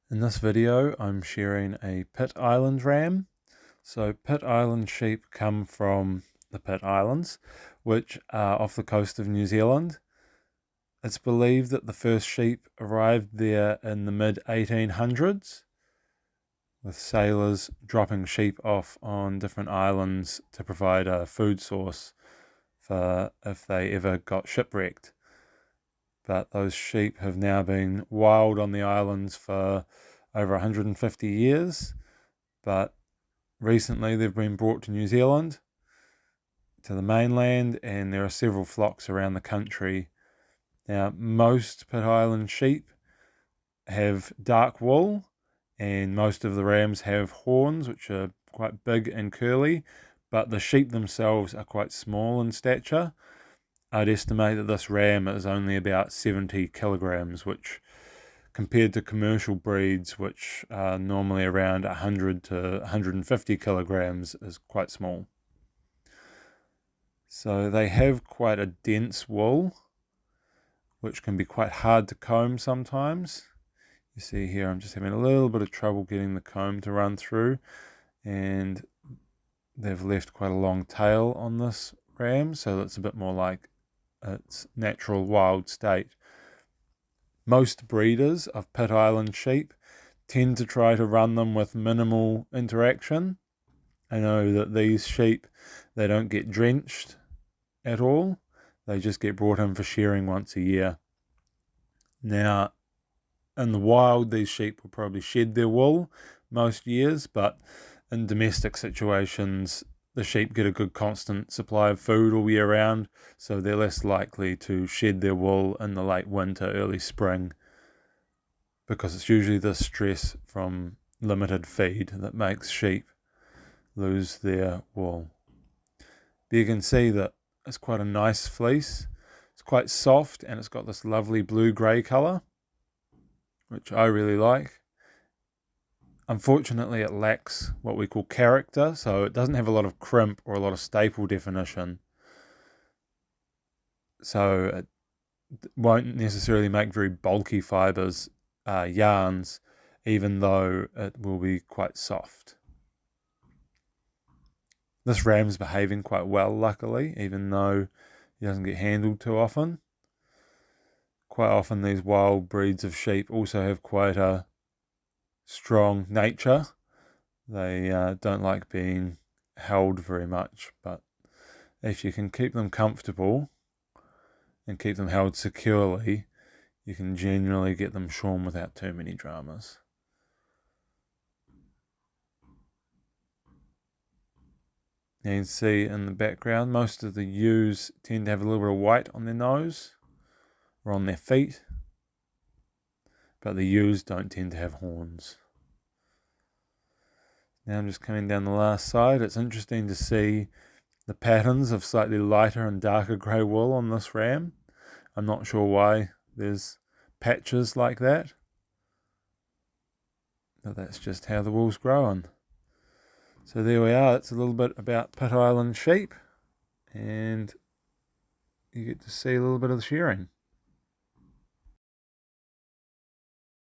In this video, I'm shearing a Pitt Island ram. So Pitt Island sheep come from the Pitt Islands, which are off the coast of New Zealand. It's believed that the first sheep arrived there in the mid-1800s, with sailors dropping sheep off on different islands to provide a food source for if they ever got shipwrecked. But those sheep have now been wild on the islands for over 150 years. But recently they've been brought to New Zealand, to the mainland, and there are several flocks around the country. Now, most Pitt Island sheep have dark wool, and most of the rams have horns, which are quite big and curly, but the sheep themselves are quite small in stature. I'd estimate that this ram is only about 70 kilograms, which compared to commercial breeds, which are normally around 100 to 150 kilograms, is quite small. So they have quite a dense wool, which can be quite hard to comb sometimes. You see here I'm just having a little bit of trouble getting the comb to run through, and they've left quite a long tail on this ram, so that's a bit more like its natural wild state. Most breeders of Pitt Island sheep tend to try to run them with minimal interaction. I know that these sheep, they don't get drenched at all. They just get brought in for shearing once a year. Now, in the wild, these sheep will probably shed their wool most years, but in domestic situations, the sheep get a good constant supply of food all year round, so they're less likely to shed their wool in the late winter, early spring, because it's usually the stress from limited feed that makes sheep lose their wool. But you can see that it's quite a nice fleece. It's quite soft, and it's got this lovely blue-grey colour, which I really like. Unfortunately, it lacks what we call character, so it doesn't have a lot of crimp or a lot of staple definition. So it won't necessarily make very bulky fibres, yarns, even though it will be quite soft. This ram's behaving quite well, luckily, even though he doesn't get handled too often. Quite often these wild breeds of sheep also have quite a strong nature. They don't like being held very much, but if you can keep them comfortable and keep them held securely, you can generally get them shorn without too many dramas. Now you can see in the background, most of the ewes tend to have a little bit of white on their nose or on their feet, but the ewes don't tend to have horns. Now I'm just coming down the last side. It's interesting to see the patterns of slightly lighter and darker grey wool on this ram. I'm not sure why there's patches like that, but that's just how the wool's growing. So there we are. It's a little bit about Pitt Island sheep, and you get to see a little bit of the shearing.